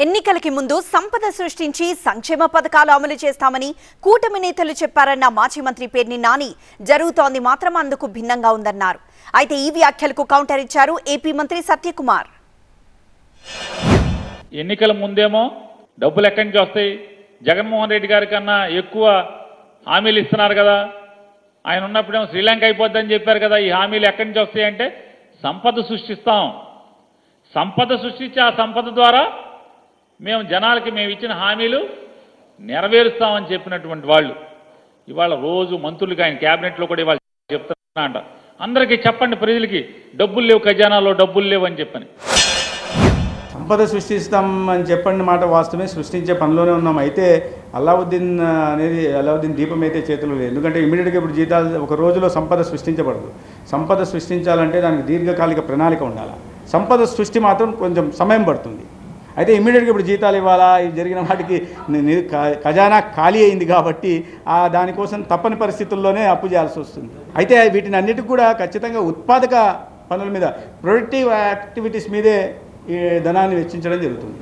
ఎన్నికలకి ముందు సంపద సృష్టించి సంక్షేమ పథకాలు అమలు చేస్తామని కూటమి నేతలు చెప్పారన్న మాజీ మంత్రి పేర్ని నాని జరుగుతోంది మాత్రం అందుకు భిన్నంగా ఉందన్నారు. అయితే ఈ వ్యాఖ్యలకు కౌంటర్ ఇచ్చారు ఏపీ మంత్రి సత్యకుమార్. ఎన్నికల ముందేమో డబ్బులు ఎక్కడి నుంచి వస్తాయి, జగన్మోహన్ రెడ్డి గారి కన్నా ఎక్కువ హామీలు ఇస్తున్నారు కదా, ఆయన ఉన్నప్పుడేమో శ్రీలంక అయిపోద్దని చెప్పారు కదా, ఈ హామీలు ఎక్కడి నుంచి వస్తాయి అంటే సంపద సృష్టిస్తాం, సంపద సృష్టించి ఆ సంపద ద్వారా మేము జనాలకి మేము ఇచ్చిన హామీలు నెరవేరుస్తామని చెప్పినటువంటి వాళ్ళు ఇవాళ రోజు మంత్రులకి ఆయన క్యాబినెట్లో కూడా ఇవాళ చెప్తున్నా అంట, అందరికీ చెప్పండి ప్రజలకి డబ్బులు లేవు, ఖజానాలో డబ్బులు లేవు అని చెప్పని. సంపద సృష్టిస్తాం అని చెప్పండి మాట వాస్తవమే, సృష్టించే పనిలోనే ఉన్నాం. అయితే అల్లావుద్దీన్ దీపం అయితే చేతులు లేదు. ఎందుకంటే ఇమీడియట్గా ఇప్పుడు జీతాలు ఒక రోజులో సంపద సృష్టించబడదు. సంపద సృష్టించాలంటే దానికి దీర్ఘకాలిక ప్రణాళిక ఉండాలి. సంపద సృష్టి మాత్రం కొంచెం సమయం పడుతుంది. అయితే ఇమీడియట్గా ఇప్పుడు జీతాలు ఇవ్వాలా, జరిగిన వాటికి ఖజానా ఖాళీ అయింది కాబట్టి దానికోసం తప్పని పరిస్థితుల్లోనే అప్పు చేయాల్సి వస్తుంది. అయితే వీటిని అన్నిటికీ కూడా ఖచ్చితంగా ఉత్పాదక పనుల మీద, ప్రొడక్టివ్ యాక్టివిటీస్ మీదే ఈ ధనాన్ని వెచ్చించడం జరుగుతుంది.